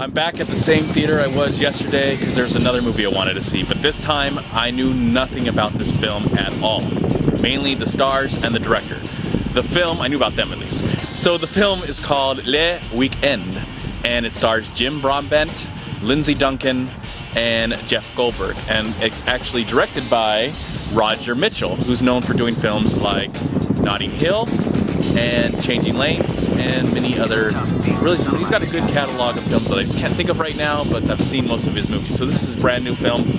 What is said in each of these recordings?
I'm back at the same theater I was yesterday because there's another movie I wanted to see, but this time I knew nothing about this film at all. Mainly the stars and the director. The film, I knew about them at least. So the film is called Le Weekend, and it stars Jim Broadbent, Lindsay Duncan, and Jeff Goldberg. And it's actually directed by Roger Mitchell, who's known for doing films like Notting Hill and Changing Lanes and many other, really, he's got a good catalog of films that I just can't think of right now, but I've seen most of his movies. So this is a brand new film,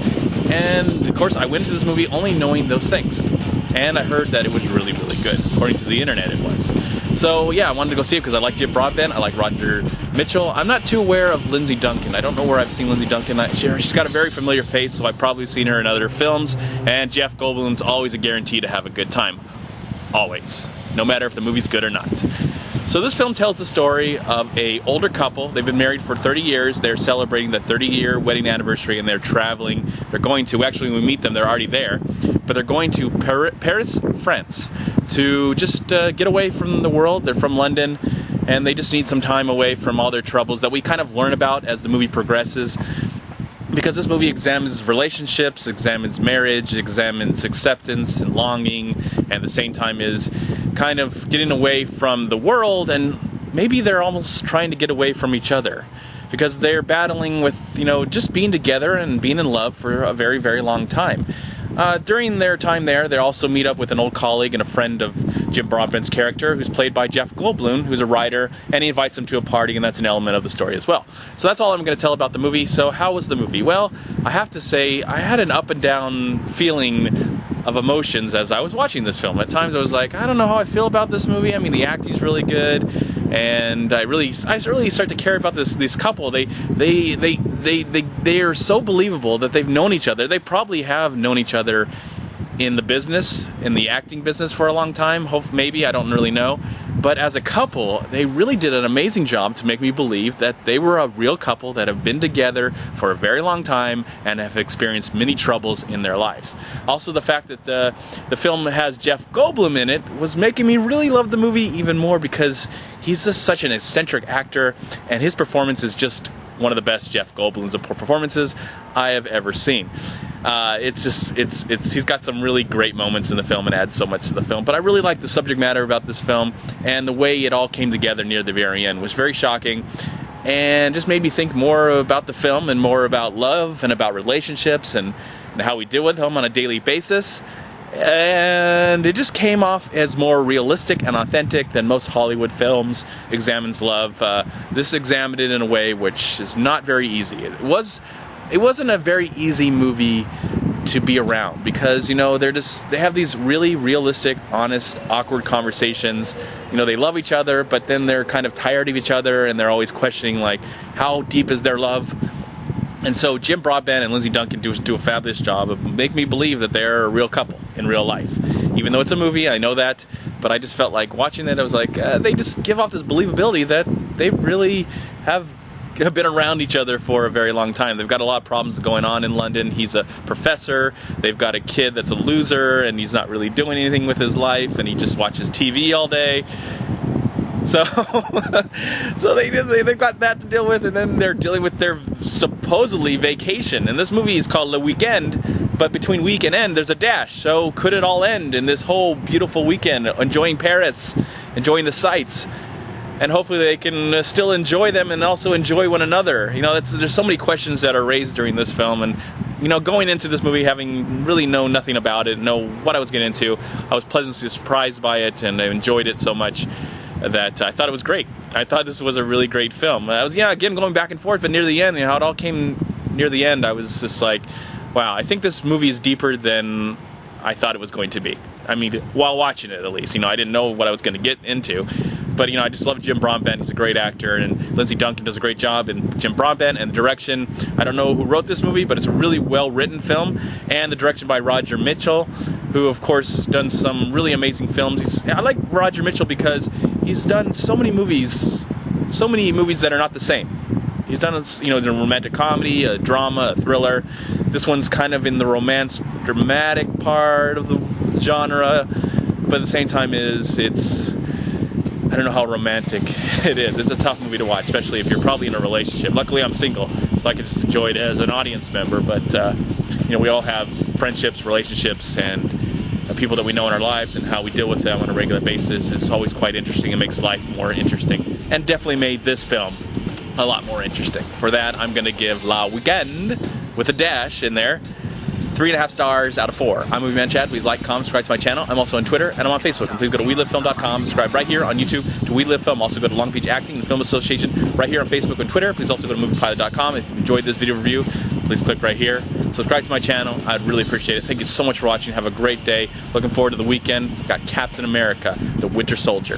and of course I went to this movie only knowing those things, and I heard that it was really, really good. According to the internet it was. So yeah, I wanted to go see it because I like Jim Broadbent, I like Roger Mitchell. I'm not too aware of Lindsay Duncan. I don't know where I've seen Lindsay Duncan. She's got a very familiar face, so I've probably seen her in other films, and Jeff Goldblum's always a guarantee to have a good time. Always. No matter if the movie's good or not. So this film tells the story of an older couple. They've been married for 30 years. They're celebrating the 30-year wedding anniversary, and they're traveling. They're going to, actually when we meet them, they're already there, but they're going to Paris, France, to just get away from the world. They're from London, and they just need some time away from all their troubles that we kind of learn about as the movie progresses. Because this movie examines relationships, examines marriage, examines acceptance and longing, and at the same time is kind of getting away from the world, and maybe they're almost trying to get away from each other. Because they're battling with, just being together and being in love for a very, very long time. During their time there, they also meet up with an old colleague and a friend of Jim Broadbent's character, who's played by Jeff Goldblum, who's a writer, and he invites them to a party, and that's an element of the story as well. So that's all I'm going to tell about the movie. So how was the movie? Well, I have to say, I had an up and down feeling of emotions as I was watching this film. At times I was like, I don't know how I feel about this movie. I mean, the acting's really good, and I really start to care about this couple. They are so believable that they've known each other. They probably have known each other in the business, in the acting business for a long time. Maybe, I don't really know. But as a couple, they really did an amazing job to make me believe that they were a real couple that have been together for a very long time and have experienced many troubles in their lives. Also, the fact that the film has Jeff Goldblum in it was making me really love the movie even more, because he's just such an eccentric actor, and his performance is just one of the best Jeff Goldblum's performances I have ever seen. He's got some really great moments in the film and adds so much to the film. But I really like the subject matter about this film, and the way it all came together near the very end was very shocking, and just made me think more about the film and more about love and about relationships and how we deal with them on a daily basis. And it just came off as more realistic and authentic than most Hollywood films examines love. This examined it in a way which is not very easy. It wasn't a very easy movie to be around, because they have these really realistic, honest, awkward conversations. They love each other, but then they're kind of tired of each other, and they're always questioning, like, how deep is their love? And so Jim Broadbent and Lindsay Duncan do a fabulous job of making me believe that they're a real couple in real life. Even though it's a movie, I know that, but I just felt like watching it, I was like, they just give off this believability that they really have been around each other for a very long time. They've got a lot of problems going on in London. He's a professor. They've got a kid that's a loser, and he's not really doing anything with his life, and he just watches TV all day. So they've got that to deal with, and then they're dealing with their supposedly vacation. And this movie is called Le Weekend, but between week and end, there's a dash. So could it all end in this whole beautiful weekend, enjoying Paris, enjoying the sights? And hopefully they can still enjoy them and also enjoy one another. There's so many questions that are raised during this film, and going into this movie having really known nothing about it, know what I was getting into, I was pleasantly surprised by it, and I enjoyed it so much that I thought it was great. I thought this was a really great film. I was, again, going back and forth, but near the end, how it all came near the end, I was just like, wow, I think this movie is deeper than I thought it was going to be. I mean, while watching it, at least. I didn't know what I was going to get into. But, I just love Jim Broadbent. He's a great actor, and Lindsay Duncan does a great job in Jim Broadbent, and the direction. I don't know who wrote this movie, but it's a really well-written film, and the direction by Roger Mitchell, who, of course, done some really amazing films. I like Roger Mitchell because he's done so many movies that are not the same. He's done, a romantic comedy, a drama, a thriller. This one's kind of in the romance, dramatic part of the genre, but at the same time it's I don't know how romantic it is. It's a tough movie to watch, especially if you're probably in a relationship. Luckily, I'm single, so I can just enjoy it as an audience member. But you know, we all have friendships, relationships, and people that we know in our lives, and how we deal with them on a regular basis is always quite interesting. It makes life more interesting, and definitely made this film a lot more interesting. For that, I'm gonna give La Weekend, with a dash in there, 3.5 stars out of 4. I'm MovieManCHAD. Please like, comment, subscribe to my channel. I'm also on Twitter and I'm on Facebook. And please go to WeLiveFilm.com. Subscribe right here on YouTube to We Live Film. Also go to Long Beach Acting and Film Association right here on Facebook and Twitter. Please also go to MoviePilot.com. If you enjoyed this video review, please click right here. Subscribe to my channel. I'd really appreciate it. Thank you so much for watching. Have a great day. Looking forward to the weekend. We've got Captain America, the Winter Soldier.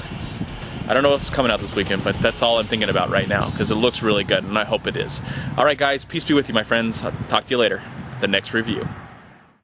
I don't know what's coming out this weekend, but that's all I'm thinking about right now because it looks really good, and I hope it is. All right, guys. Peace be with you, my friends. I'll talk to you later. The next review.